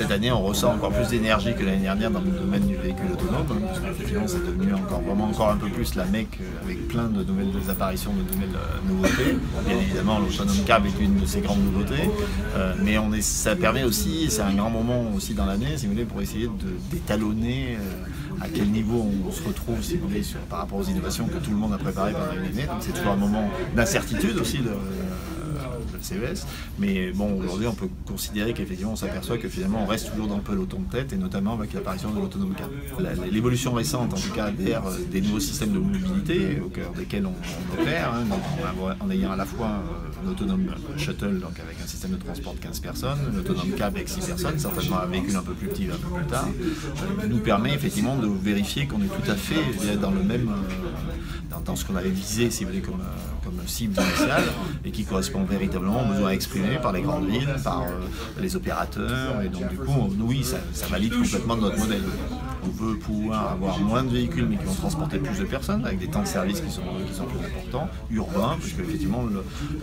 cette année, on ressent encore plus d'énergie que l'année dernière dans le domaine du véhicule autonome, parce qu'effectivement, c'est devenu encore un peu plus la Mecque avec plein de nouvelles apparitions, de nouvelles nouveautés. Bien évidemment, l'Autonome Cab est une de ces grandes nouveautés, mais ça permet aussi, c'est un grand moment aussi dans l'année, si vous voulez, pour essayer d'étalonner à quel niveau on se retrouve, si vous voulez, par rapport aux innovations que tout le monde a préparées pendant une année. Donc c'est toujours un moment d'incertitude aussi de CES, mais bon, aujourd'hui on peut considérer qu'effectivement on s'aperçoit que finalement on reste toujours dans le peloton de tête, et notamment avec l'apparition de l'Autonome Cab. L'évolution récente en tout cas des nouveaux systèmes de mobilité au cœur desquels on opère, hein, en ayant à la fois l'Autonome Shuttle, donc avec un système de transport de 15 personnes, l'Autonome Cab avec 6 personnes, certainement un véhicule un peu plus petit un peu plus tard, nous permet effectivement de vérifier qu'on est tout à fait dans le même dans ce qu'on avait visé, si vous voulez, comme cible initiale, et qui correspond véritablement aux besoins exprimés par les grandes villes, par les opérateurs, et donc du coup, oui, ça valide complètement notre modèle. On veut pouvoir avoir moins de véhicules, mais qui vont transporter plus de personnes, avec des temps de service qui sont plus importants, urbains, puisque effectivement,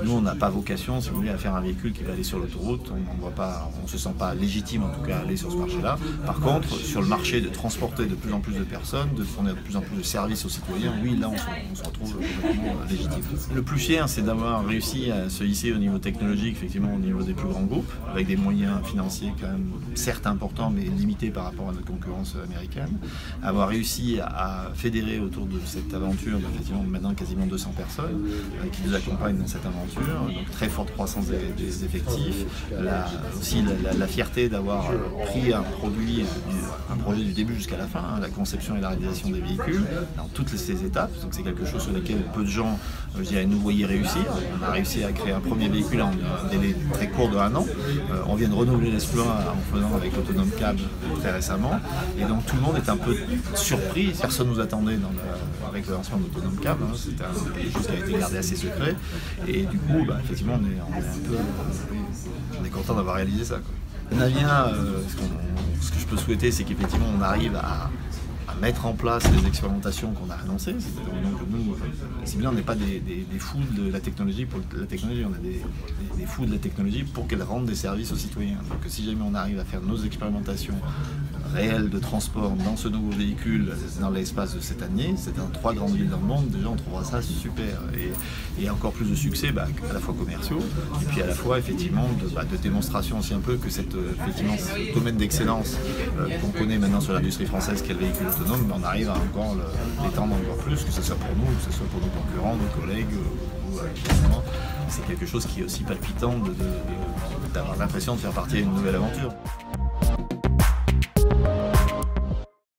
nous, on n'a pas vocation, si vous voulez, à faire un véhicule qui va aller sur l'autoroute. On ne se sent pas légitime, en tout cas, à aller sur ce marché-là. Par contre, sur le marché de transporter de plus en plus de personnes, de fournir de plus en plus de services aux citoyens, oui, là, on se retrouve complètement légitime. Le plus fier, c'est d'avoir réussi à se hisser au niveau technologique, effectivement, au niveau des plus grands groupes, avec des moyens financiers quand même, certes importants, mais limités par rapport à notre concurrence américaine. Avoir réussi à fédérer autour de cette aventure, effectivement, maintenant quasiment 200 personnes qui nous accompagnent dans cette aventure, donc très forte croissance des effectifs, aussi la fierté d'avoir pris un projet du début jusqu'à la fin, hein, la conception et la réalisation des véhicules, dans toutes ces étapes, donc c'est quelque chose sur lequel peu de gens, je dirais, nous voyaient réussir. On a réussi à créer un premier véhicule en un délai très court de 1 an, on vient de renouveler l'exploit en faisant avec l'Autonome Cab très récemment, et donc tout le monde est un peu surpris, personne ne nous attendait avec le lancement de l'Autonome Cab, hein, c'était quelque chose qui a été gardé assez secret, et du coup, effectivement, on est content d'avoir réalisé ça, quoi. Navien, ce que je peux souhaiter, c'est qu'effectivement on arrive à mettre en place les expérimentations qu'on a annoncées. Donc nous, si bien on n'est pas des fous de la technologie pour la technologie, on est des fous de la technologie pour qu'elle rende des services aux citoyens. Donc si jamais on arrive à faire nos expérimentations réelles de transport dans ce nouveau véhicule dans l'espace de cette année, c'est dans 3 grandes villes dans le monde, déjà on trouvera ça super. Et encore plus de succès, à la fois commerciaux, et puis à la fois effectivement de démonstration aussi un peu que effectivement, ce domaine d'excellence qu'on connaît maintenant sur l'industrie française qu'est le véhicule autonome, on arrive à encore l'étendre encore plus, que ce soit pour nous, que ce soit pour nos concurrents, nos collègues, c'est quelque chose qui est aussi palpitant d'avoir l'impression de faire partie d'une nouvelle aventure.